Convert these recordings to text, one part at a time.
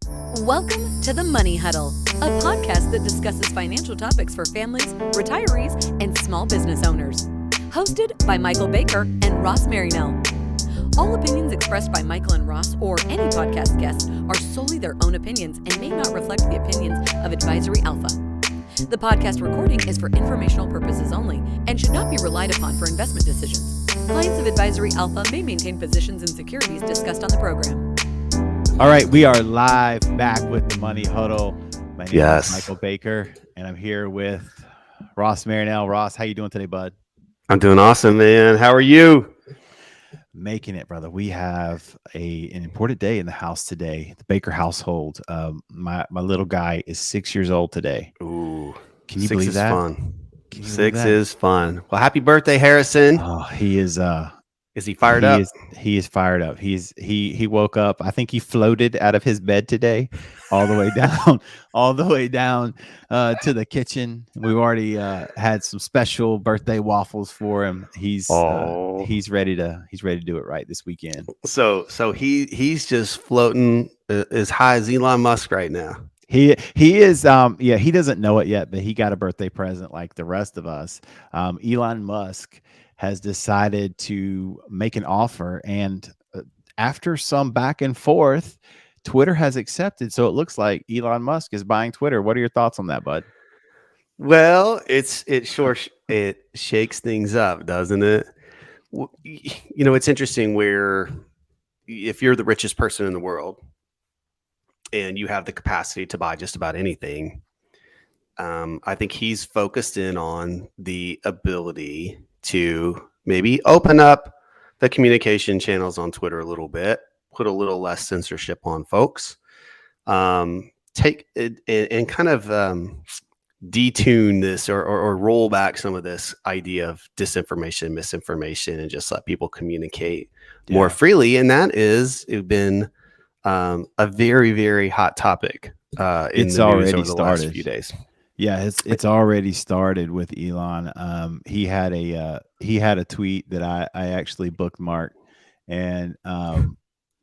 Welcome to the Money Huddle, a podcast that discusses financial topics for families, retirees, and small business owners. Hosted by Michael Baker and Ross Marinell. All opinions expressed by Michael and Ross or any podcast guests are solely their own opinions and may not reflect the opinions of Advisory Alpha. The podcast recording is for informational purposes only and should not be relied upon for investment decisions. Clients of Advisory Alpha may maintain positions in securities discussed on the program. All right, we are live back with the Money Huddle. My name is Michael Baker, and I'm here with Ross Marinell. Ross, how you doing today, bud? I'm doing awesome, man. How are you? Making it, brother. We have an important day in the house today. The Baker household. My little guy is 6 years old today. Ooh, can you believe that? Fun. 6 is fun. Well, happy birthday, Harrison. Oh, he is. Is he fired up? He is fired up. He woke up. I think he floated out of his bed today, all the way down, to the kitchen. We've already had some special birthday waffles for him. He's ready to do it right this weekend. So he's just floating as high as Elon Musk right now. He is. He doesn't know it yet, but he got a birthday present like the rest of us. Elon Musk has decided to make an offer, and after some back and forth, Twitter has accepted. So it looks like Elon Musk is buying Twitter. What are your thoughts on that, bud? Well, it shakes things up, doesn't it? You know, it's interesting where if you're the richest person in the world and you have the capacity to buy just about anything, I think he's focused in on the ability to maybe open up the communication channels on Twitter a little bit, put a little less censorship on folks, take it and kind of detune this or roll back some of this idea of disinformation, misinformation, and just let people communicate more freely. And that is been a very, very hot topic in the news over the last few days. Yeah, it's already started with Elon. He had a tweet that I actually bookmarked, and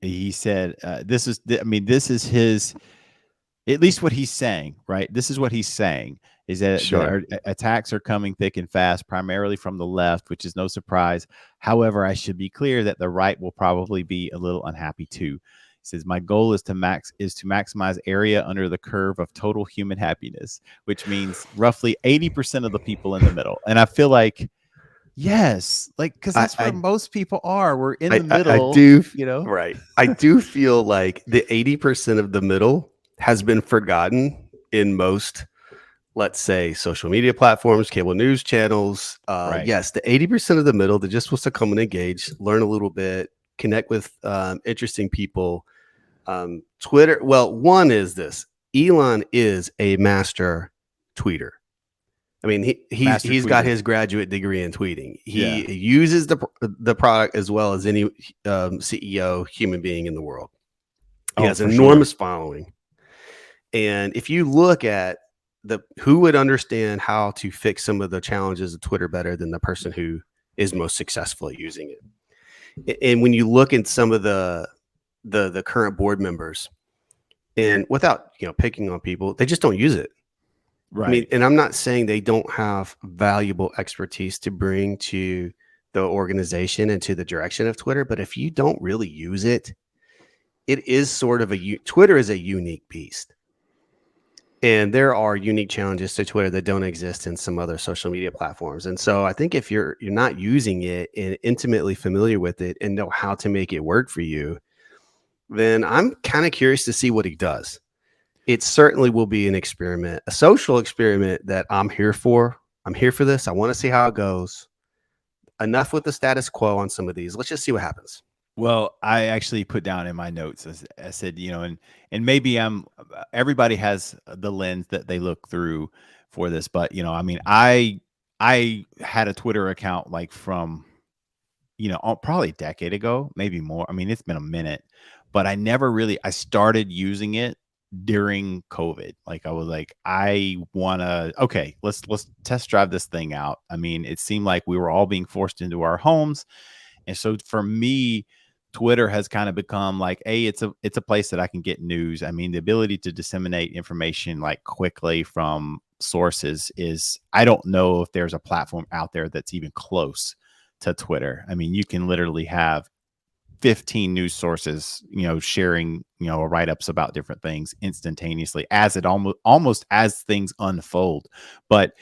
he said this is his, at least what he's saying, right? This is what he's saying is that attacks are coming thick and fast, primarily from the left, which is no surprise. However, I should be clear that the right will probably be a little unhappy too. Says my goal is to maximize area under the curve of total human happiness, which means roughly 80% of the people in the middle. And I feel like, yes, like, because that's where most people are. We're in the middle. Right. I do feel like the 80% of the middle has been forgotten in most, let's say, social media platforms, cable news channels. Yes, the 80% of the middle that just wants to come and engage, learn a little bit, connect with interesting people. Twitter. Well, one is this: Elon is a master tweeter. I mean, he's got his graduate degree in tweeting. He uses the product as well as any CEO human being in the world. He has an enormous following, and if you look at who would understand how to fix some of the challenges of Twitter better than the person who is most successful at using it. And when you look at some of the current board members, and without picking on people, they just don't use it. Right. I mean, and I'm not saying they don't have valuable expertise to bring to the organization and to the direction of Twitter, but if you don't really use it, it is sort of Twitter is a unique beast. And there are unique challenges to Twitter that don't exist in some other social media platforms. And so I think if you're not using it and intimately familiar with it and know how to make it work for you, then I'm kind of curious to see what he does. It certainly will be an experiment, a social experiment that I'm here for. I'm here for this. I want to see how it goes. Enough with the status quo on some of these. Let's just see what happens. Well, I actually put down in my notes, I said, and maybe everybody has the lens that they look through for this, but I mean, I had a Twitter account like from, probably a decade ago, maybe more. I mean, it's been a minute, but I started using it during COVID. Like I was like, let's test drive this thing out. I mean, it seemed like we were all being forced into our homes. And so for me, Twitter has kind of become like, it's a place that I can get news. I mean, the ability to disseminate information like quickly from sources is, I don't know if there's a platform out there that's even close to Twitter. I mean, you can literally have 15 news sources, sharing, write-ups about different things instantaneously as it almost as things unfold. But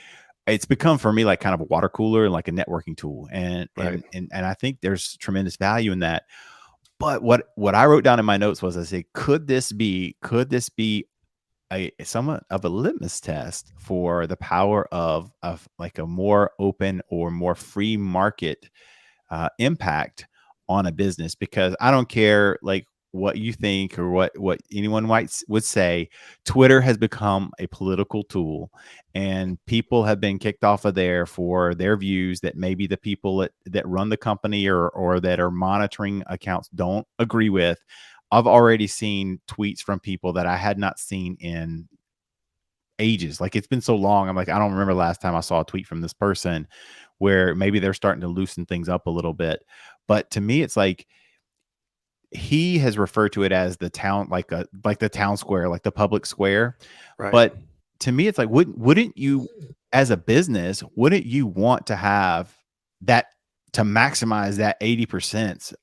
it's become for me like kind of a water cooler and like a networking tool. And I think there's tremendous value in that. But what I wrote down in my notes was, I say, could this be a somewhat of a litmus test for the power of like a more open or more free market impact on a business? Because I don't care like what you think or what anyone would say, Twitter has become a political tool, and people have been kicked off of there for their views that maybe the people that run the company or that are monitoring accounts don't agree with. I've already seen tweets from people that I had not seen in ages. Like, it's been so long. I'm like, I don't remember last time I saw a tweet from this person, where maybe they're starting to loosen things up a little bit. But to me, it's like, he has referred to it as the town, like the town square, like the public square. Right. But to me, it's like, wouldn't you, as a business, wouldn't you want to have that, to maximize that 80%,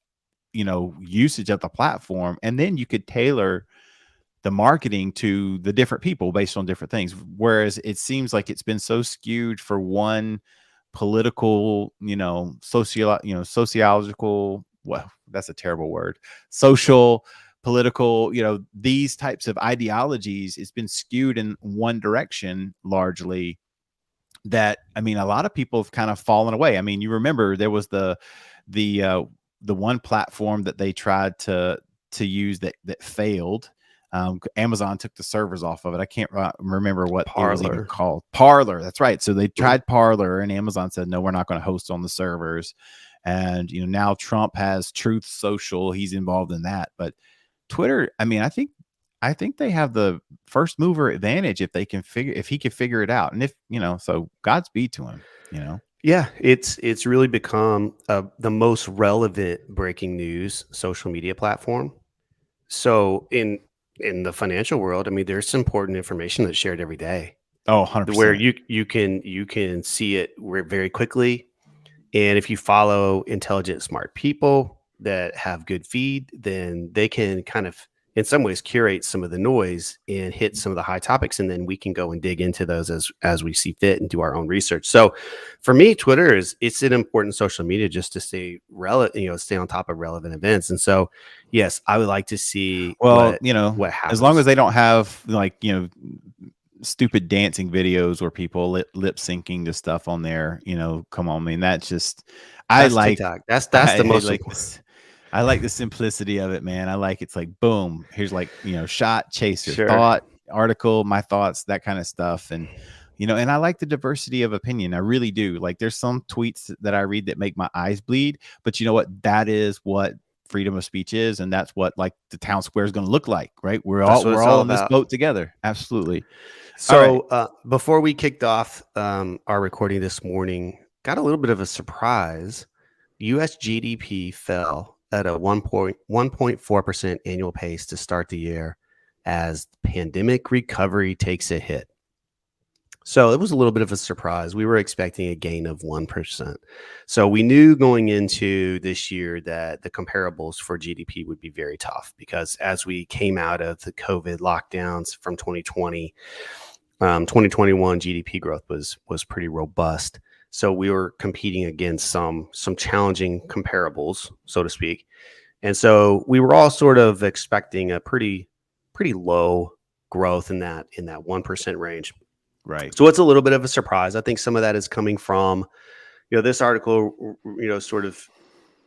usage of the platform? And then you could tailor the marketing to the different people based on different things. Whereas it seems like it's been so skewed for one political, sociological, well, that's a terrible word, social, political, these types of ideologies. It's been skewed in one direction largely, that, I mean, a lot of people have kind of fallen away. I mean, you remember there was the one platform that they tried to use that failed. Amazon took the servers off of it. I can't remember what it was even called. Parler. That's right. So they tried Parler, and Amazon said, no, we're not going to host on the servers. And, now Trump has Truth Social. He's involved in that. But Twitter, I mean, I think they have the first mover advantage if he can figure it out. And if, so Godspeed to him, Yeah, it's really become the most relevant breaking news social media platform. So in the financial world, I mean, there's important information that's shared every day. Oh, 100%. Where you can see it very quickly. And if you follow intelligent, smart people that have good feed, then they can kind of, in some ways, curate some of the noise and hit some of the high topics. And then we can go and dig into those as we see fit and do our own research. So for me, Twitter it's an important social media just to stay relevant, stay on top of relevant events. And so, yes, I would like to see what happens. As long as they don't have like, stupid dancing videos where people lip syncing to stuff on there, come on, man. That's TikTok. That's the most like this. I like the simplicity of it, man. I like, it's like, boom, here's like, shot, chaser, thought, article, my thoughts, that kind of stuff. And, and I like the diversity of opinion. I really do. Like, there's some tweets that I read that make my eyes bleed, but you know what? That is what freedom of speech is. And that's what like the town square is going to look like, right? We're all in this boat together. Absolutely. So before we kicked off our recording this morning, got a little bit of a surprise. U.S. GDP fell at a 1.4% annual pace to start the year as pandemic recovery takes a hit. So it was a little bit of a surprise. We were expecting a gain of 1%. So we knew going into this year that the comparables for GDP would be very tough, because as we came out of the COVID lockdowns from 2020, 2021 GDP growth was pretty robust. So we were competing against some challenging comparables, so to speak. And so we were all sort of expecting a pretty low growth in that 1% range. Right. So it's a little bit of a surprise. I think some of that is coming from, this article, sort of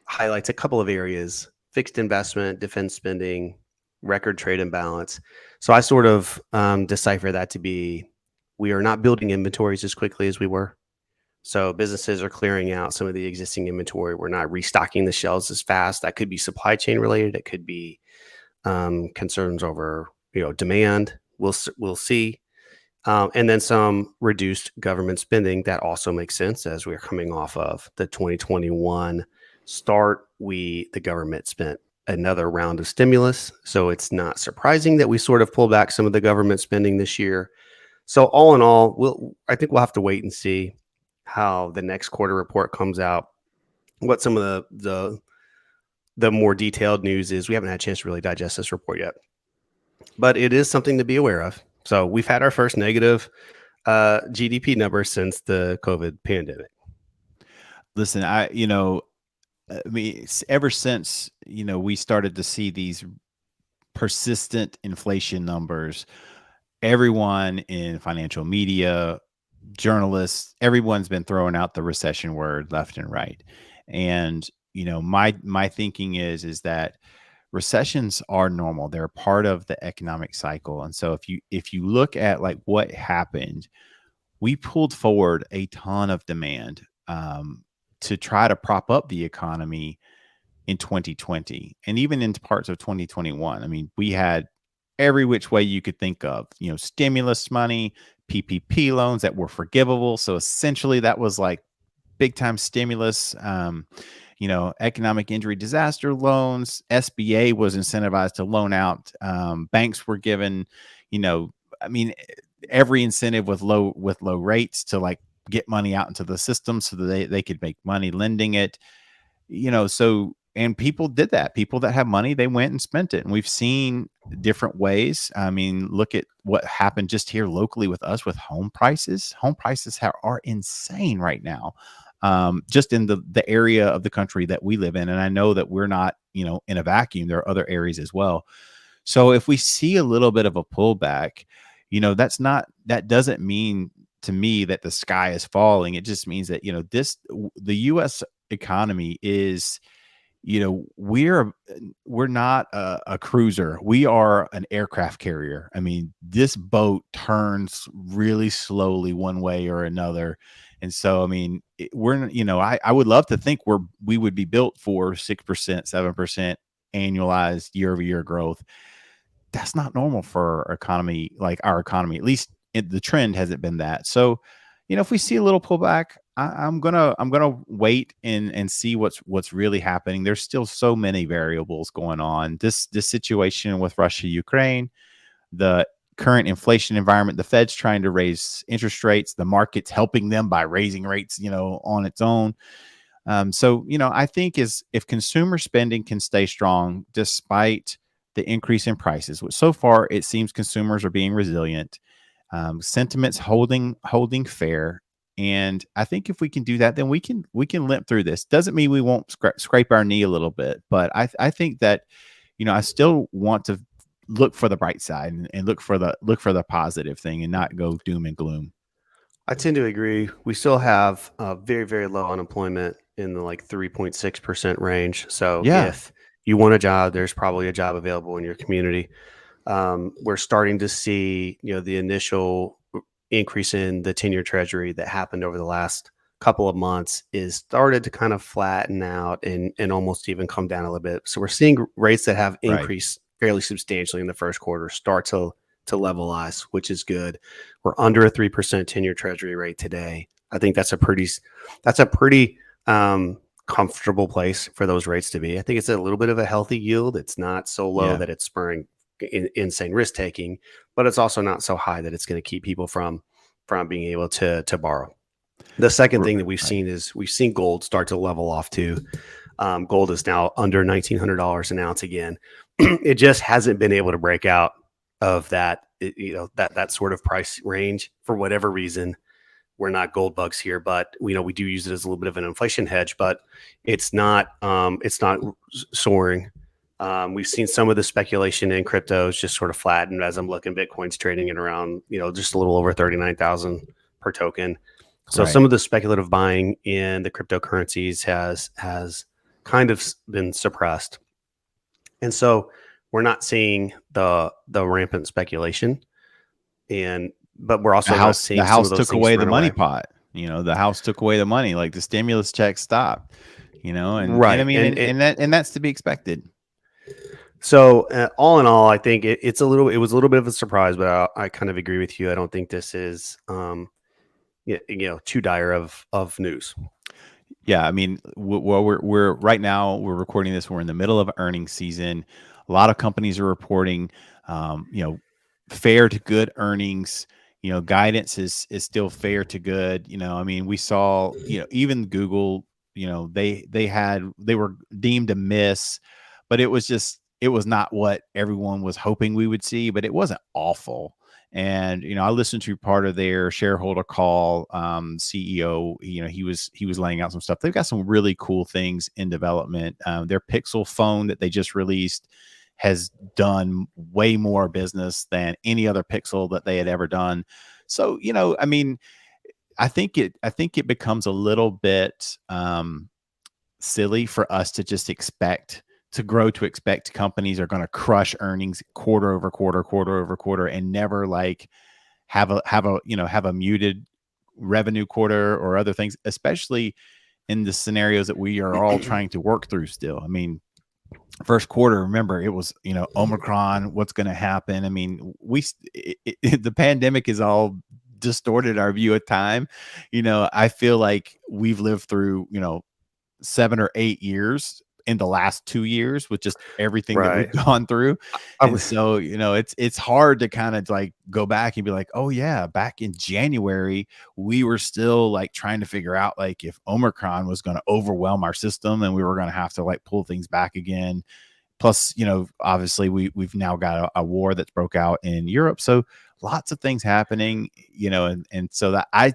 highlights a couple of areas: fixed investment, defense spending, record trade imbalance. So I sort of decipher that to be, we are not building inventories as quickly as we were. So businesses are clearing out some of the existing inventory. We're not restocking the shelves as fast. That could be supply chain related. It could be concerns over demand. We'll see. And then some reduced government spending. That also makes sense as we're coming off of the 2021 start. The government spent another round of stimulus. So it's not surprising that we sort of pull back some of the government spending this year. So all in all, I think we'll have to wait and see how the next quarter report comes out. What some of the more detailed news is. We haven't had a chance to really digest this report yet, but it is something to be aware of. So we've had our first negative GDP number since the COVID pandemic. Listen, I mean, ever since, we started to see these persistent inflation numbers, everyone in financial media, journalists, everyone's been throwing out the recession word left and right. And, my thinking is that recessions are normal. They're part of the economic cycle. And so if you look at like what happened, we pulled forward a ton of demand to try to prop up the economy in 2020 and even into parts of 2021. I mean, we had every which way you could think of, stimulus money, PPP loans that were forgivable. So essentially that was like big time stimulus. Economic injury disaster loans. SBA was incentivized to loan out. Banks were given, I mean, every incentive with low rates to like get money out into the system so that they could make money lending it. And people did that. People that have money, they went and spent it. And we've seen different ways. I mean, look at what happened just here locally with us with home prices. Home prices are insane right now. Just in the area of the country that we live in. And I know that we're not, in a vacuum. There are other areas as well. So if we see a little bit of a pullback, that doesn't mean to me that the sky is falling. It just means that, the U.S. economy is, we're not a cruiser. We are an aircraft carrier. I mean, this boat turns really slowly one way or another. And so, I mean, I would love to think we would be built for 6%, 7% annualized year-over-year growth. That's not normal for our economy, like our economy. At least the trend hasn't been that. So, if we see a little pullback, I'm gonna wait and see what's really happening. There's still so many variables going on. This situation with Russia, Ukraine, the current inflation environment, the Fed's trying to raise interest rates, the market's helping them by raising rates, on its own. So, I think if consumer spending can stay strong despite the increase in prices, so far it seems consumers are being resilient. Sentiments holding fair. And I think if we can do that, then we can limp through this. Doesn't mean we won't scrape our knee a little bit, but I think that, I still want to look for the bright side and look for the positive thing and not go doom and gloom. I tend to agree. We still have very, very low unemployment in the like 3.6% range. So if you want a job, there's probably a job available in your community. We're starting to see, the initial increase in the 10-year treasury that happened over the last couple of months is started to kind of flatten out and almost even come down a little bit. So we're seeing rates that have increased fairly substantially in the first quarter start to levelize, which is good. We're under a 3% 10-year treasury rate today. I think that's a pretty comfortable place for those rates to be. I think it's a little bit of a healthy yield. It's not so low that it's spurring insane risk taking, but it's also not so high that it's going to keep people from being able to borrow. The second thing that we've seen is we've seen gold start to level off too. Gold is now under $1,900 an ounce again. It just hasn't been able to break out of that, that sort of price range for whatever reason. We're not gold bugs here, but we do use it as a little bit of an inflation hedge, but it's not soaring. We've seen some of the speculation in cryptos just sort of flatten as I'm looking. Bitcoin's trading at around, just a little over 39,000 per token. So some of the speculative buying in the cryptocurrencies has kind of been suppressed. And so we're not seeing the rampant speculation, but we're also not seeing the house some of those took away the money away. pot. The house took away the money, like the stimulus check stopped. And I mean, and that's to be expected. So all in all, I think it was a little bit of a surprise, but I kind of agree with you. I don't think this is too dire of news. Yeah, I mean, well, we're right now we're recording this. We're in the middle of earnings season. A lot of companies are reporting, you know, fair to good earnings. You know, guidance is still fair to good. You know, I mean, we saw, you know, even Google, you know, they were deemed a miss, but it was not what everyone was hoping we would see, but it wasn't awful. And you know, I listened to part of their shareholder call. CEO, you know, he was laying out some stuff. They've got some really cool things in development. Their Pixel phone that they just released has done way more business than any other Pixel that they had ever done. So you know, I mean, I think it becomes a little bit silly for us to just expect to expect companies are going to crush earnings quarter over quarter, quarter over quarter, and never like have a you know have a muted revenue quarter or other things, especially in the scenarios that we are all trying to work through still. I mean, first quarter, remember, it was, you know, Omicron, what's going to happen. I mean, the pandemic is all distorted our view of time. You know, I feel like we've lived through, you know, 7 or 8 years in the last 2 years with just everything that we've Right. gone through. I And so, you know, it's hard to kind of like go back and be like, oh yeah, back in January, we were still like trying to figure out like if Omicron was going to overwhelm our system and we were going to have to like pull things back again. Plus, you know, obviously we've now got a war that's broke out in Europe. So lots of things happening, you know, and so that I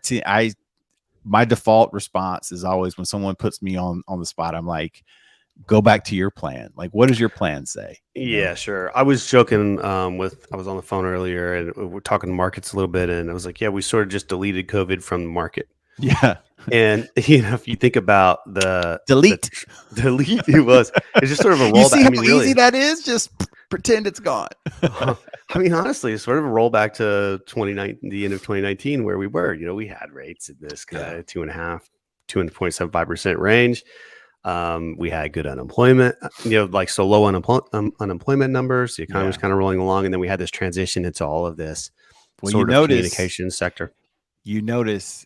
my default response is always when someone puts me on the spot, I'm like, go back to your plan. Like, what does your plan say? You know? Yeah, sure. I was joking I was on the phone earlier and we're talking markets a little bit, and I was like, yeah, we sort of just deleted COVID from the market. Yeah. And you know, if you think about the Delete. delete, it's just sort of a You see rollback. I how mean, easy really, that is? Just pretend it's gone. I mean, honestly, it's sort of a rollback to 2019, the end of 2019, where we were. You know, we had rates in this kind Yeah. of 2.75% range. We had good unemployment, you know, like so low unemployment numbers. The economy was Yeah. kind of rolling along, and then we had this transition into all of this Well, sort of communication sector. you notice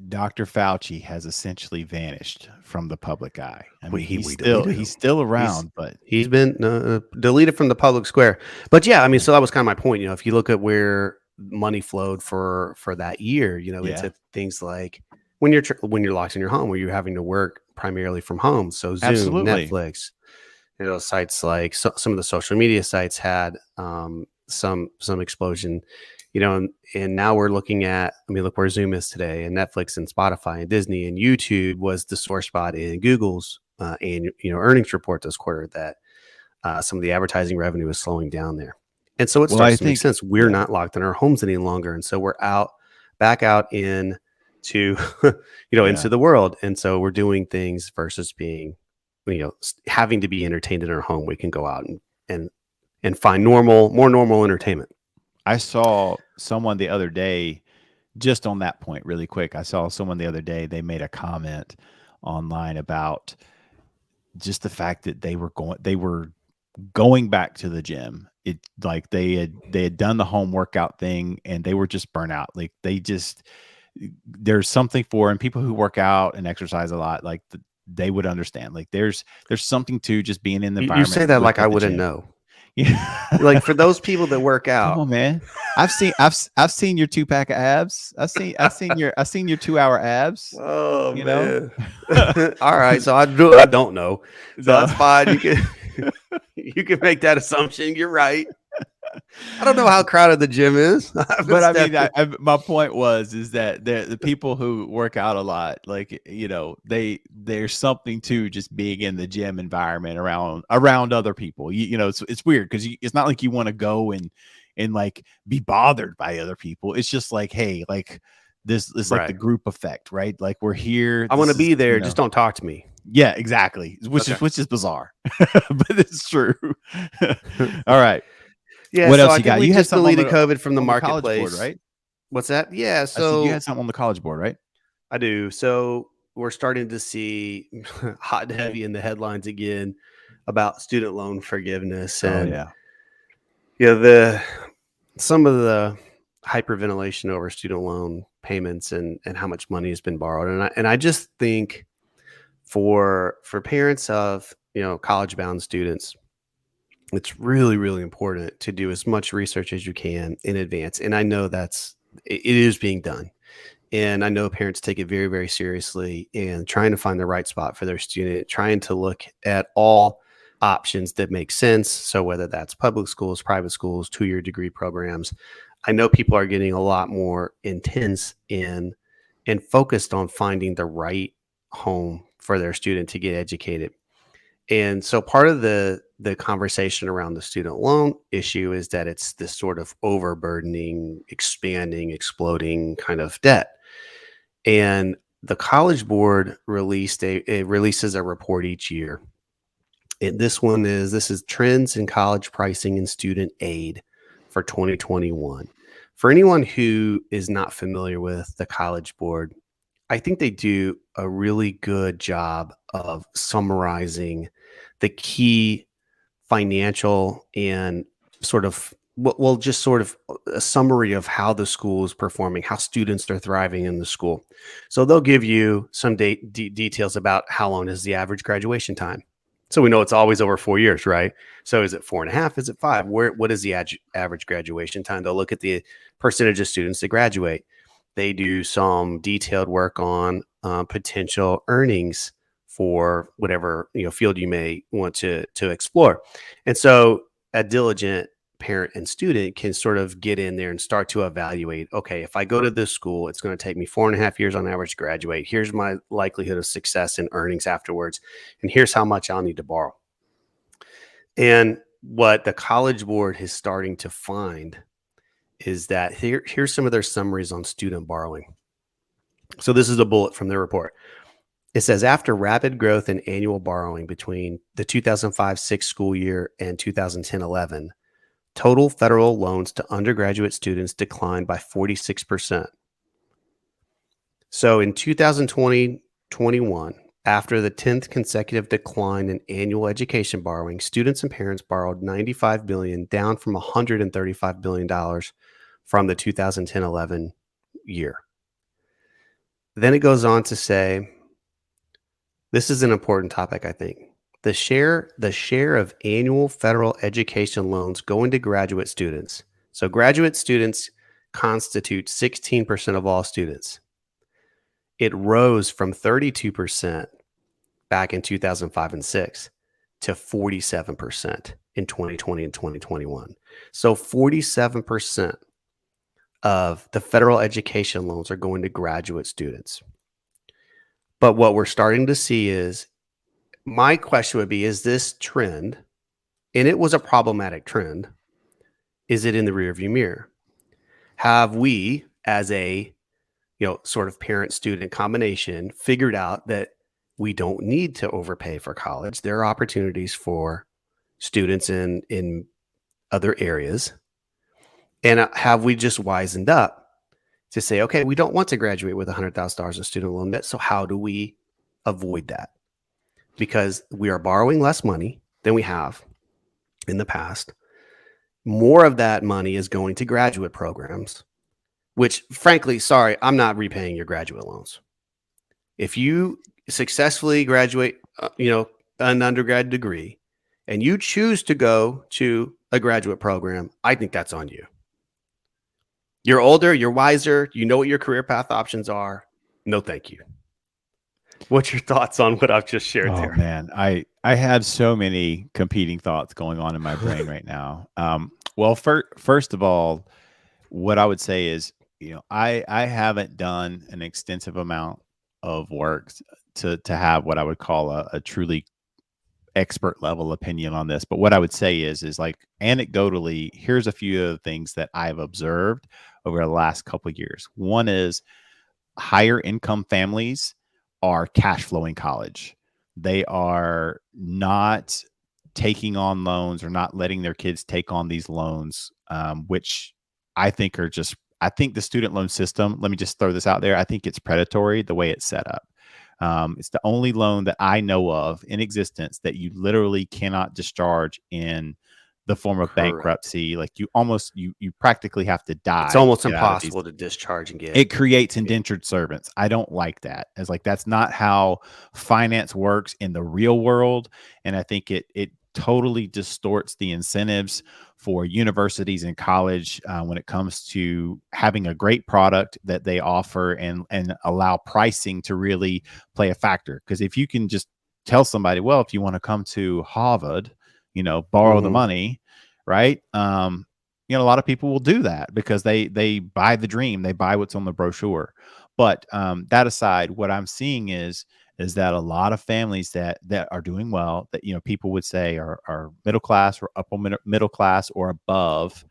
Dr. Fauci has essentially vanished from the public eye. I mean, We deleted he's him. still He's around, but he's been deleted from the public square. But yeah, I mean, so that was kind of my point. You know, if you look at where money flowed for that year, you know, yeah, into things like when you're locked in your home, where you're having to work primarily from home. So Zoom, absolutely. Netflix, you know, sites like some of the social media sites had some explosion, you know, and now we're looking at, I mean, look where Zoom is today, and Netflix and Spotify and Disney, and YouTube was the sore spot in Google's and you know earnings report this quarter that some of the advertising revenue is slowing down there, and so it Well, I starts to make think, sense. We're yeah, not locked in our homes any longer, and so we're back out in to you know yeah. into the world, and so we're doing things versus being, you know, having to be entertained in our home. We can go out and and find more normal entertainment. I saw someone the other day, just on that point, really quick. I saw someone the other day, they made a comment online about just the fact that they were going back to the gym. It like they had done the home workout thing and they were just burnt out. Like they just there's something for, and people who work out and exercise a lot, like they would understand. Like there's something to just being in the You say environment that like I with the wouldn't gym. know. Yeah. Like for those people that work Come out. on, man. I've seen your 2 pack of abs. I've seen your 2 hour abs. Oh You know. man. All right, so I don't know. So So, that's fine. You can you can make that assumption. You're right. I don't know how crowded the gym is. I haven't but I mean, stepped in. my point was is that the people who work out a lot, like you know, there's something to just being in the gym environment around other people. You know, it's weird because it's not like you want to go and like be bothered by other people. It's just like, hey, like this is like the Right. group effect, right? Like we're here. I want This to is, be you there. Just know, don't talk to me. yeah, exactly. Okay. Which is bizarre, but it's true. All right. Yeah, What so else I you think got? we You had just something deleted COVID from the on the college board, marketplace. right? What's that? Yeah, I said you had so something on the college board, right? I do. So we're starting to see hot and heavy in the headlines again about student loan forgiveness, Oh and yeah. you know the some of the hyperventilation over student loan payments and how much money has been borrowed, and I just think for parents of, college bound students, it's really, really important to do as much research as you can in advance. And I know it is being done. And I know parents take it very, very seriously and trying to find the right spot for their student, trying to look at all options that make sense. So whether that's public schools, private schools, 2-year degree programs, I know people are getting a lot more intense and focused on finding the right home for their student to get educated. And so part of the conversation around the student loan issue is that it's this sort of overburdening, expanding, exploding kind of debt. And the College Board releases a report each year. And this is Trends in College Pricing and Student Aid for 2021. For anyone who is not familiar with the College Board, I think they do a really good job of summarizing the key financial and sort of just sort of a summary of how the school is performing, how students are thriving in the school. So they'll give you some details about how long is the average graduation time. So we know it's always over 4 years, right? So is it 4.5? Is it 5? What is the average graduation time? They'll look at the percentage of students that graduate. They do some detailed work on potential earnings for whatever field you may want to explore. And so a diligent parent and student can sort of get in there and start to evaluate, okay, if I go to this school, it's going to take me 4.5 years on average to graduate. Here's my likelihood of success and earnings afterwards. And here's how much I'll need to borrow. And what the College Board is starting to find is that here's some of their summaries on student borrowing. So this is a bullet from their report. It says, after rapid growth in annual borrowing between the 2005-06 school year and 2010-11, total federal loans to undergraduate students declined by 46%. So in 2020-21, after the 10th consecutive decline in annual education borrowing, students and parents borrowed $95 billion, down from $135 billion from the 2010-11 year. Then it goes on to say, this is an important topic, I think. The share of annual federal education loans going to graduate students. So graduate students constitute 16% of all students. It rose from 32% back in 2005 and 6 to 47% in 2020 and 2021. So 47% of the federal education loans are going to graduate students. But what we're starting to see is, my question would be, is this trend, and it was a problematic trend, is it in the rearview mirror? Have we, as a sort of parent-student combination, figured out that we don't need to overpay for college? There are opportunities for students in other areas. And have we just wisened up to say, okay, we don't want to graduate with $100,000 in student loan debt, so how do we avoid that? Because we are borrowing less money than we have in the past. More of that money is going to graduate programs, which, frankly, sorry, I'm not repaying your graduate loans. If you successfully graduate, an undergrad degree, and you choose to go to a graduate program, I think that's on you. You're older, you're wiser, you know what your career path options are. No, thank you. What's your thoughts on what I've just shared there? Oh man, I have so many competing thoughts going on in my brain right now. Well, first of all, what I would say is, I haven't done an extensive amount of work to have what I would call a truly expert level opinion on this. But what I would say is like, anecdotally, here's a few of the things that I've observed over the last couple of years. One is higher income families are cash flowing college. They are not taking on loans or not letting their kids take on these loans, which I think I think the student loan system, let me just throw this out there, I think it's predatory the way it's set up. It's the only loan that I know of in existence that you literally cannot discharge in the form of Correct. bankruptcy. Like you practically have to die. It's almost to get out of these. impossible to discharge and get. It creates indentured servants. I don't like that. It's like that's not how finance works in the real world, and I think it totally distorts the incentives for universities and college when it comes to having a great product that they offer and allow pricing to really play a factor. Because if you can just tell somebody, well, if you want to come to Harvard, borrow the money, right? A lot of people will do that because they buy the dream, they buy what's on the brochure. But that aside, what I'm seeing is that a lot of families that are doing well, that people would say are middle class or upper middle class or above,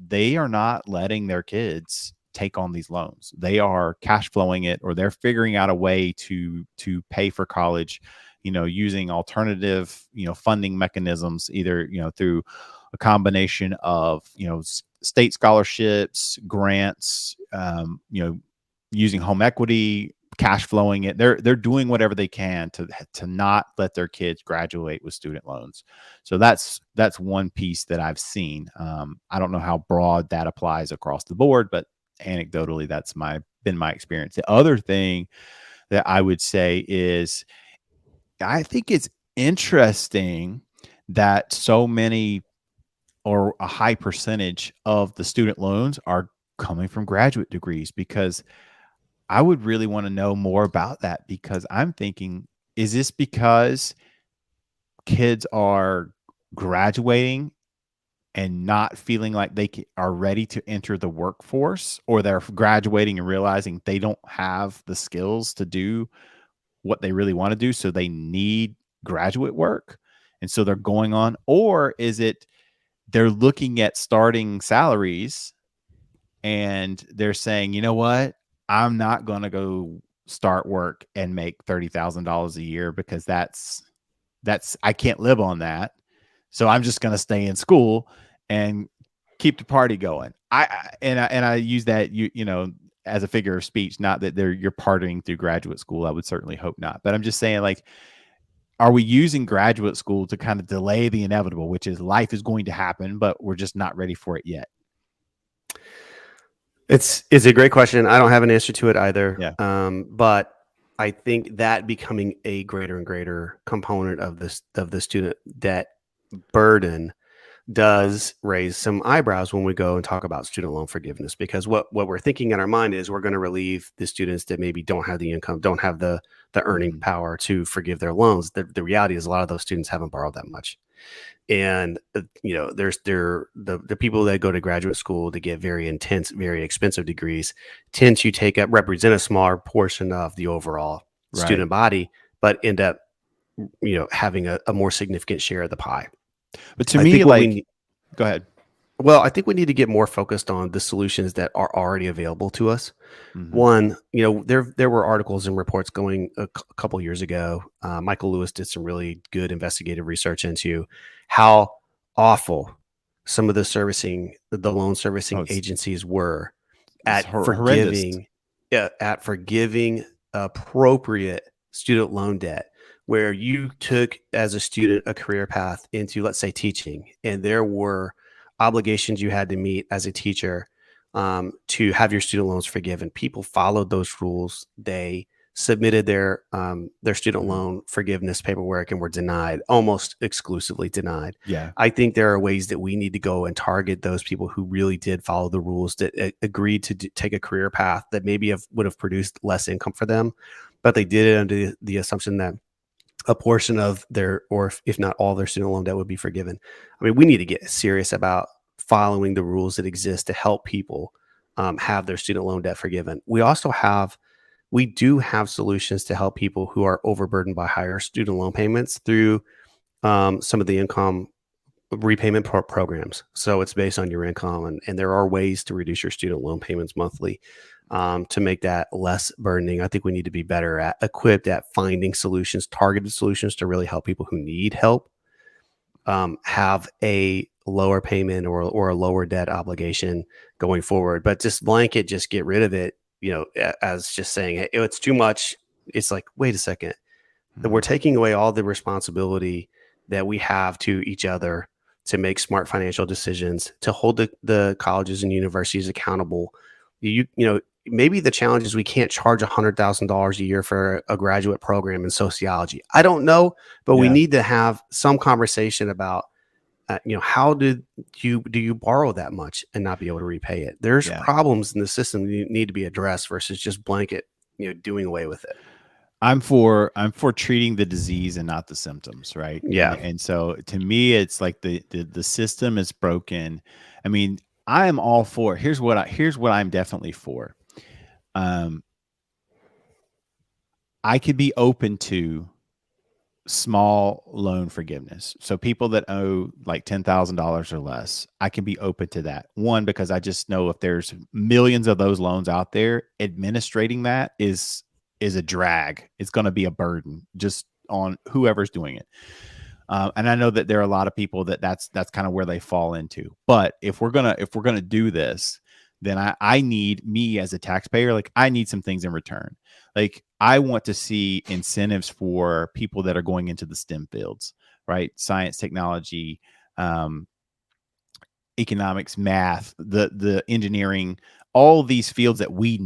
they are not letting their kids take on these loans. They are cash flowing it, or they're figuring out a way to pay for college, using alternative funding mechanisms, either through a combination of state scholarships, grants, using home equity, cash flowing it. They're doing whatever they can to not let their kids graduate with student loans. So that's one piece that I've seen. I don't know how broad that applies across the board, but anecdotally, that's been my experience. The other thing that I would say is, I think it's interesting that so many, or a high percentage of the student loans are coming from graduate degrees, because I would really want to know more about that, because I'm thinking, is this because kids are graduating and not feeling like they are ready to enter the workforce, or they're graduating and realizing they don't have the skills to do what they really want to do, so they need graduate work, and so they're going on? Or is it they're looking at starting salaries and they're saying, you know what, I'm not going to go start work and make $30,000 a year, because that's I can't live on that. So I'm just going to stay in school and keep the party going. I use that, as a figure of speech, not that you're partying through graduate school. I would certainly hope not. But I'm just saying, like, are we using graduate school to kind of delay the inevitable, which is life is going to happen, but we're just not ready for it yet? It's a great question. I don't have an answer to it either. Yeah. But I think that becoming a greater and greater component of the student debt burden does raise some eyebrows when we go and talk about student loan forgiveness, because what we're thinking in our mind is we're going to relieve the students that maybe don't have the income, don't have the earning power to forgive their loans. The reality is a lot of those students haven't borrowed that much. And, there's the people that go to graduate school to get very intense, very expensive degrees tend to represent a smaller portion of the overall student body, but end up, having a more significant share of the pie. But to me, go ahead. Well, I think we need to get more focused on the solutions that are already available to us. Mm-hmm. One, there were articles and reports going a couple years ago. Michael Lewis did some really good investigative research into how awful some of the loan servicing agencies were at forgiving appropriate student loan debt, where you took as a student a career path into, let's say, teaching, and there were obligations you had to meet as a teacher to have your student loans forgiven. People followed those rules. They submitted their student loan forgiveness paperwork and were denied, almost exclusively denied. Yeah. I think there are ways that we need to go and target those people who really did follow the rules, that agreed to take a career path that maybe would have produced less income for them, but they did it under the assumption that a portion of their, or if not all their student loan debt would be forgiven. I mean, we need to get serious about following the rules that exist to help people have their student loan debt forgiven. We do have solutions to help people who are overburdened by higher student loan payments through some of the income repayment programs. So it's based on your income, and there are ways to reduce your student loan payments monthly to make that less burdening. I think we need to be better equipped at finding solutions, targeted solutions, to really help people who need help have a lower payment or a lower debt obligation going forward. But just get rid of it, as just saying, hey, it's too much. It's like, wait a second, that we're taking away all the responsibility that we have to each other to make smart financial decisions, to hold the colleges and universities accountable. Maybe the challenge is we can't charge $100,000 a year for a graduate program in sociology. I don't know, but we need to have some conversation about, how do you borrow that much and not be able to repay it? There's problems in the system that need to be addressed versus just blanket, doing away with it. I'm for treating the disease and not the symptoms, right? Yeah. And so to me, it's like the system is broken. I mean, I am all for. Here's what I'm definitely for. I could be open to small loan forgiveness. So people that owe like $10,000 or less, I can be open to that. One, because I just know if there's millions of those loans out there, administrating that is a drag. It's going to be a burden just on whoever's doing it. And I know that there are a lot of people that's kind of where they fall into. But if we're gonna do this, then I need, me as a taxpayer, like I need some things in return. Like I want to see incentives for people that are going into the STEM fields, right? Science, technology, economics, math, the engineering, all these fields that we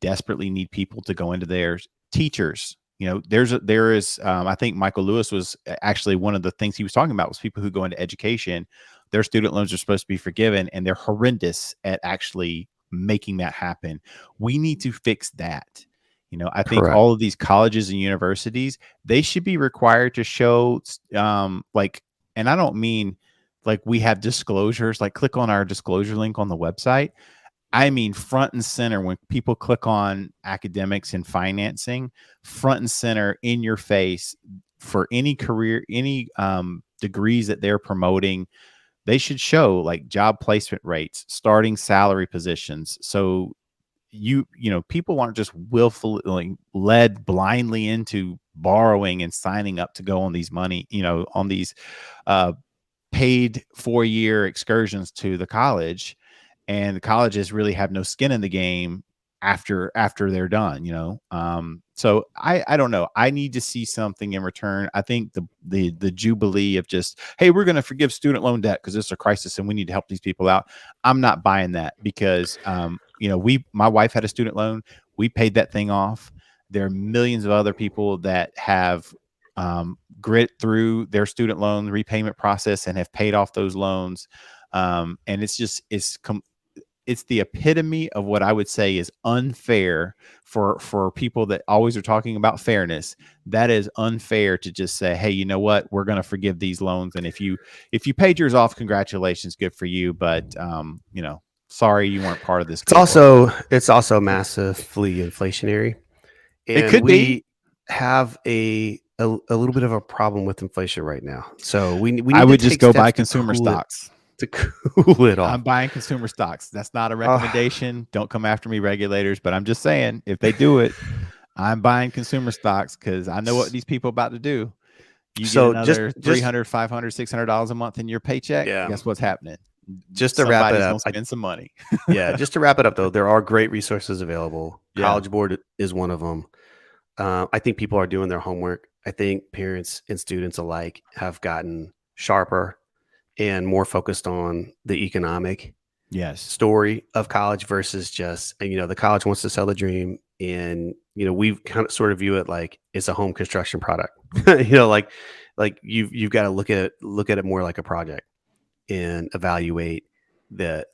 desperately need people to go into there. Teachers, there is, I think Michael Lewis was actually one of the things he was talking about was people who go into education, their student loans are supposed to be forgiven and they're horrendous at actually making that happen. We need to fix that. I think Correct. all of these colleges and universities, they should be required to show, and I don't mean like we have disclosures, like click on our disclosure link on the website. I mean, front and center, when people click on academics and financing, front and center in your face for any career, any degrees that they're promoting, they should show like job placement rates, starting salary positions. So people aren't just willfully led blindly into borrowing and signing up to go on these on these paid 4-year excursions to the college, and the colleges really have no skin in the game after they're done, so I don't know. I need to see something in return. I think the jubilee of just, hey, we're going to forgive student loan debt because it's a crisis and we need to help these people out. I'm not buying that because, my wife had a student loan. We paid that thing off. There are millions of other people that have grit through their student loan repayment process and have paid off those loans. And it's the epitome of what I would say is unfair for people that always are talking about fairness. That is unfair to just say, hey, you know what? We're going to forgive these loans. And if you paid yours off, congratulations, good for you. But, sorry, you weren't part of this. It's also massively inflationary. And it could be. Have a little bit of a problem with inflation right now. So we need I would to just go buy consumer stocks. To cool it off. I'm buying consumer stocks. That's not a recommendation. Don't come after me, regulators. But I'm just saying, if they do it, I'm buying consumer stocks because I know what these people are about to do. You get another $300, $500, $600 a month in your paycheck. Yeah. Guess what's happening? Just to wrap it up, spend some money. Yeah, just to wrap it up, though, there are great resources available. Yeah. College Board is one of them. I think people are doing their homework. I think parents and students alike have gotten sharper and more focused on the economic story of college versus just, the college wants to sell the dream. And, we kind of sort of view it like it's a home construction product, like you've got to look at it more like a project and evaluate the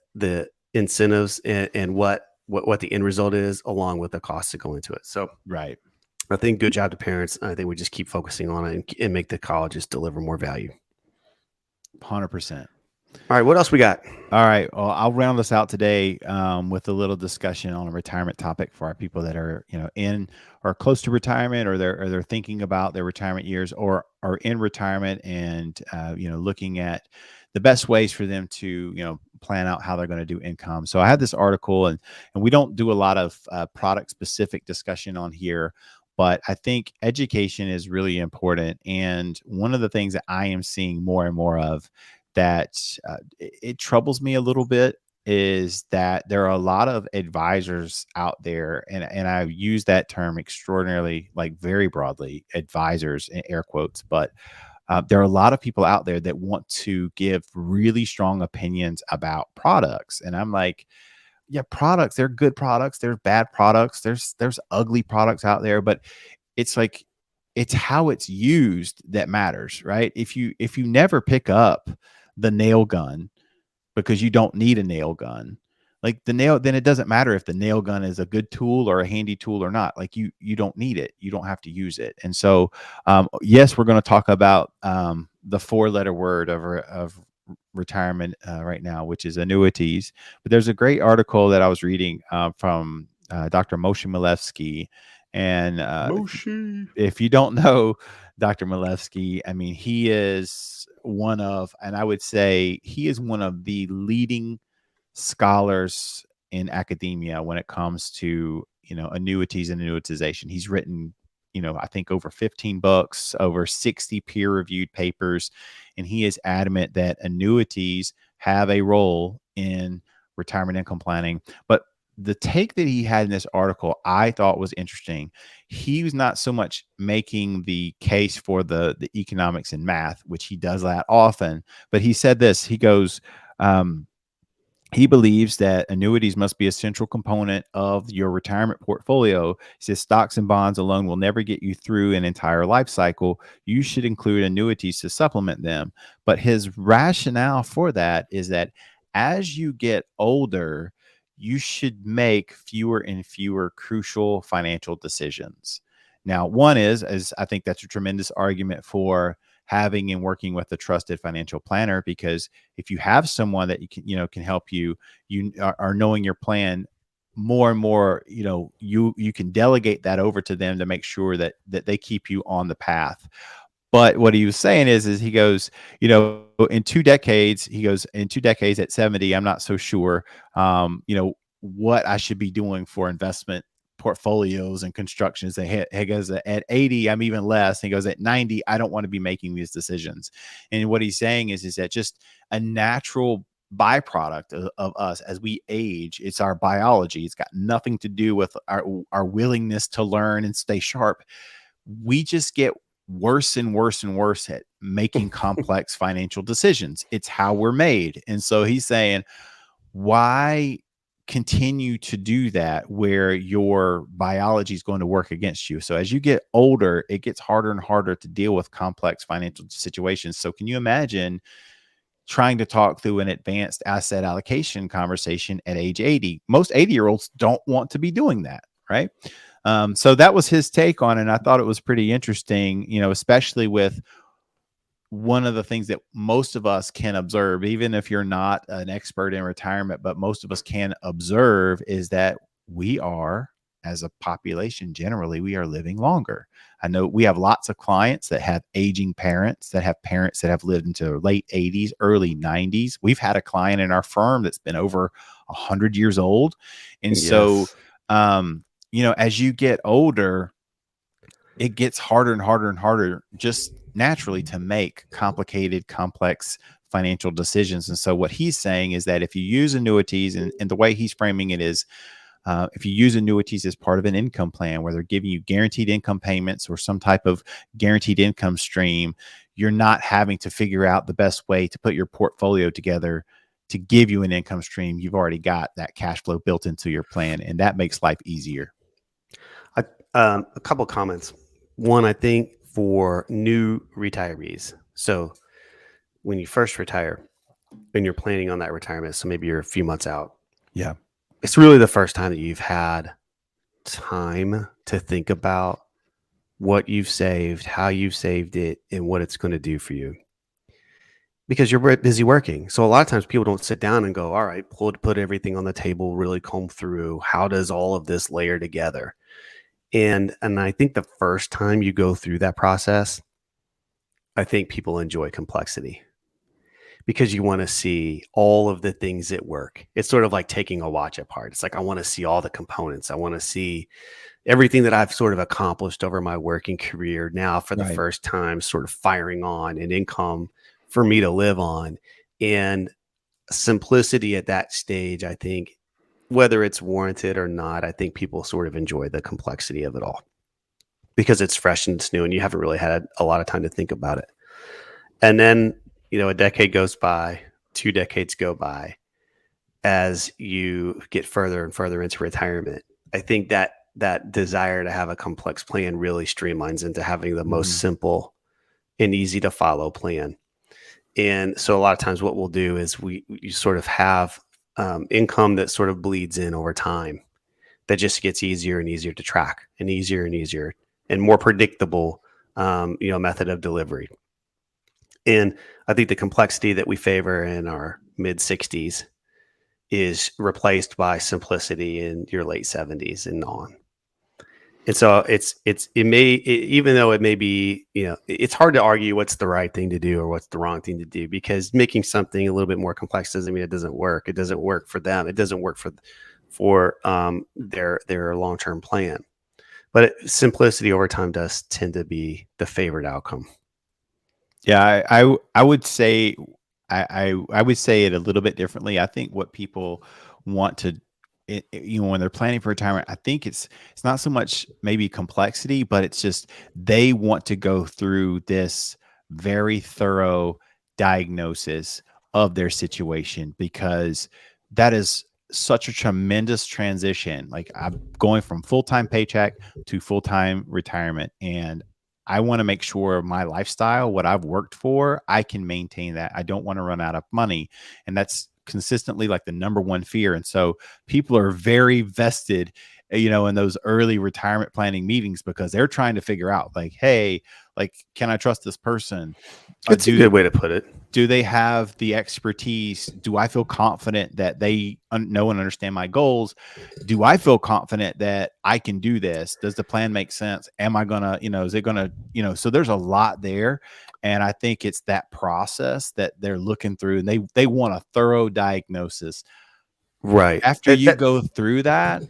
incentives and what the end result is along with the costs that go into it. So, right. I think good job to parents. I think we just keep focusing on it and make the colleges deliver more value. 100%. All right. What else we got? All right. Well, I'll round us out today with a little discussion on a retirement topic for our people that are, in or close to retirement, or they're thinking about their retirement years, or are in retirement and, looking at the best ways for them to, plan out how they're going to do income. So I had this article, and we don't do a lot of product specific discussion on here, but I think education is really important. And one of the things that I am seeing more and more of that it troubles me a little bit is that there are a lot of advisors out there, and I use that term extraordinarily, like very broadly, advisors in air quotes, but there are a lot of people out there that want to give really strong opinions about products. And I'm like, yeah, products, they're good products. There's bad products. There's ugly products out there, but it's like, it's how it's used that matters, right? If you never pick up the nail gun because you don't need a nail gun, like then it doesn't matter if the nail gun is a good tool or a handy tool or not. Like you don't need it. You don't have to use it. And so, yes, we're going to talk about the 4-letter word of retirement right now, which is annuities. But there's a great article that I was reading from Dr. Moshe Milevsky. And if you don't know Dr. Milevsky, I mean, he is one of, and I would say he is one of the leading scholars in academia when it comes to, annuities and annuitization. He's written, I think over 15 books, over 60 peer-reviewed papers, and he is adamant that annuities have a role in retirement income planning. But the take that he had in this article, I thought was interesting. He was not so much making the case for the economics and math, which he does that often, but he said this. He goes, he believes that annuities must be a central component of your retirement portfolio. He says stocks and bonds alone will never get you through an entire life cycle. You should include annuities to supplement them. But his rationale for that is that as you get older, you should make fewer and fewer crucial financial decisions. Now, one is I think that's a tremendous argument for having and working with a trusted financial planner, because if you have someone that can help you, you are knowing your plan more and more, you can delegate that over to them to make sure that they keep you on the path. But what he was saying is he goes, in 2 decades, at 70, I'm not so sure, what I should be doing for investment portfolios and constructions. He goes, at 80, I'm even less. And he goes, at 90, I don't want to be making these decisions. And what he's saying is that just a natural byproduct of us as we age. It's our biology. It's got nothing to do with our willingness to learn and stay sharp. We just get worse and worse and worse at making complex financial decisions. It's how we're made. And so he's saying, why continue to do that where your biology is going to work against you? So as you get older, it gets harder and harder to deal with complex financial situations. So can you imagine trying to talk through an advanced asset allocation conversation at age 80? Most 80-year-olds don't want to be doing that, right? So that was his take on it. And I thought it was pretty interesting, especially with one of the things that most of us can observe, even if you're not an expert in retirement, but most of us can observe, is that we are, as a population, generally, we are living longer. I know we have lots of clients that have aging parents, that have parents that have lived into late 80s, early 90s. We've had a client in our firm that's been over 100 years old. And so, as you get older, it gets harder and harder and harder just naturally to make complicated, complex financial decisions. And so what he's saying is that if you use annuities, and the way he's framing it is, if you use annuities as part of an income plan where they're giving you guaranteed income payments or some type of guaranteed income stream, you're not having to figure out the best way to put your portfolio together to give you an income stream. You've already got that cash flow built into your plan, and that makes life easier. A couple comments. One, I think for new retirees. So when you first retire and you're planning on that retirement, so maybe you're a few months out. Yeah. It's really the first time that you've had time to think about what you've saved, how you've saved it, and what it's going to do for you. Because you're busy working. So a lot of times people don't sit down and go, all right, put everything on the table, really comb through. How does all of this layer together? And I think the first time you go through that process, I think people enjoy complexity because you want to see all of the things at work. It's sort of like taking a watch apart. It's like, I want to see all the components. I want to see everything that I've sort of accomplished over my working career now for the first time, sort of firing on an income for me to live on. And simplicity at that stage, I think, whether it's warranted or not, I think people sort of enjoy the complexity of it all because it's fresh and it's new and you haven't really had a lot of time to think about it. And then, a decade goes by, 2 decades go by as you get further and further into retirement. I think that desire to have a complex plan really streamlines into having the most simple and easy to follow plan. And so a lot of times what we'll do is you sort of have income that sort of bleeds in over time that just gets easier and easier to track and easier and more predictable, method of delivery. And I think the complexity that we favor in our mid 60s is replaced by simplicity in your late 70s and on. And so even though it may be, it's hard to argue what's the right thing to do or what's the wrong thing to do, because making something a little bit more complex doesn't mean it doesn't work. It doesn't work for them. It doesn't work for their long-term plan. But simplicity over time does tend to be the favorite outcome. Yeah, I would say I would say it a little bit differently. I think what people want to, when they're planning for retirement, I think it's not so much maybe complexity, but it's just they want to go through this very thorough diagnosis of their situation, because that is such a tremendous transition. Like, I'm going from full-time paycheck to full-time retirement, and I want to make sure my lifestyle, what I've worked for, I can maintain that. I don't want to run out of money. And that's consistently like the number one fear. And so people are very vested, in those early retirement planning meetings, because they're trying to figure out, like, hey, like, can I trust this person? It's a good way to put it. Do they have the expertise? Do I feel confident that they know and understand my goals? Do I feel confident that I can do this? Does the plan make sense? Am I gonna, is it gonna, so there's a lot there. And I think it's that process that they're looking through, and they want a thorough diagnosis. Right. After you go through that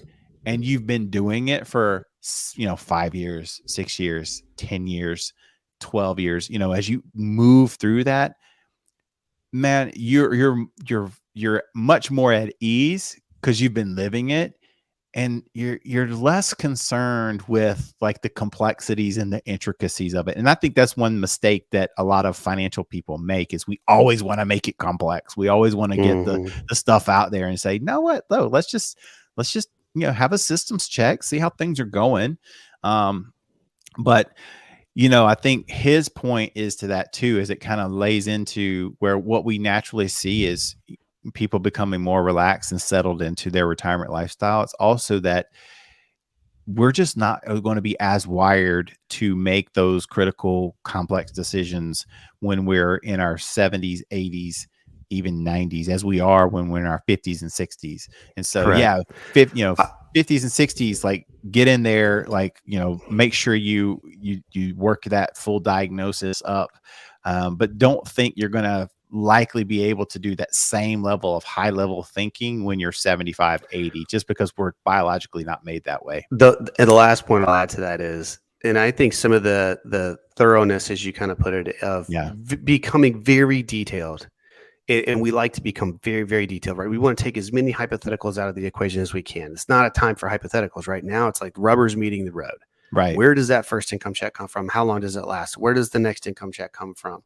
and you've been doing it for, 5 years, 6 years, 10 years, 12 years, as you move through that, man, you're much more at ease because you've been living it, and you're less concerned with like the complexities and the intricacies of it. And I think that's one mistake that a lot of financial people make, is we always want to make it complex. We always want to get the stuff out there and say, no, what though? Let's just have a systems check, see how things are going. But I think his point is to that too, is it kind of lays into where what we naturally see is people becoming more relaxed and settled into their retirement lifestyle. It's also that we're just not going to be as wired to make those critical, complex decisions when we're in our 70s, 80s, even 90s, as we are when we're in our 50s and 60s. And so, correct. 50s and 60s, like, get in there, like, make sure you work that full diagnosis up. But don't think you're going to likely be able to do that same level of high level thinking when you're 75, 80, just because we're biologically not made that way. And the last point I'll add to that is, and I think some of the thoroughness, as you kind of put it, of becoming very detailed. And we like to become very, very detailed, right? We want to take as many hypotheticals out of the equation as we can. It's not a time for hypotheticals right now. It's like rubber's meeting the road. Right. Where does that first income check come from? How long does it last? Where does the next income check come from?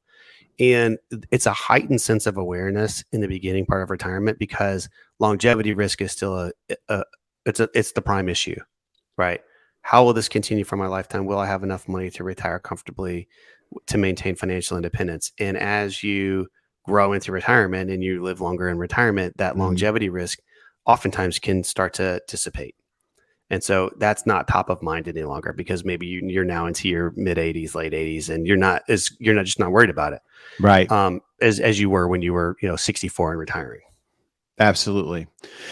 And it's a heightened sense of awareness in the beginning part of retirement, because longevity risk is still it's the prime issue, right? How will this continue for my lifetime? Will I have enough money to retire comfortably to maintain financial independence? And as you grow into retirement and you live longer in retirement, that longevity risk oftentimes can start to dissipate. And so that's not top of mind any longer, because maybe you're now into your mid 80s, late 80s, and you're not just not worried about it. Right. As you were when you were, 64 and retiring. Absolutely.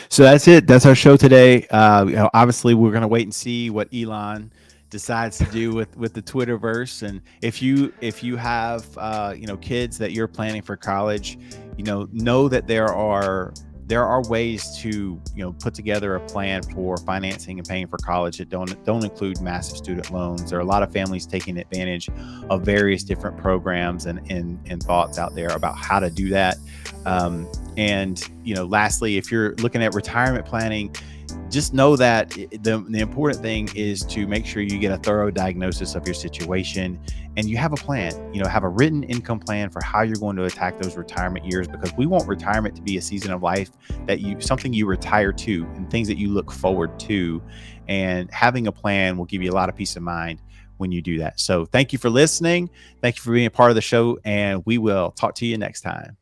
So that's it. That's our show today. Obviously we're going to wait and see what Elon decides to do with the Twitterverse. And if you have kids that you're planning for college, know that there are ways to put together a plan for financing and paying for college that don't include massive student loans. There are a lot of families taking advantage of various different programs and thoughts out there about how to do that. And lastly, if you're looking at retirement planning, just know that the important thing is to make sure you get a thorough diagnosis of your situation and you have a plan, have a written income plan for how you're going to attack those retirement years, because we want retirement to be a season of life something you retire to and things that you look forward to. And having a plan will give you a lot of peace of mind when you do that. So thank you for listening. Thank you for being a part of the show, and we will talk to you next time.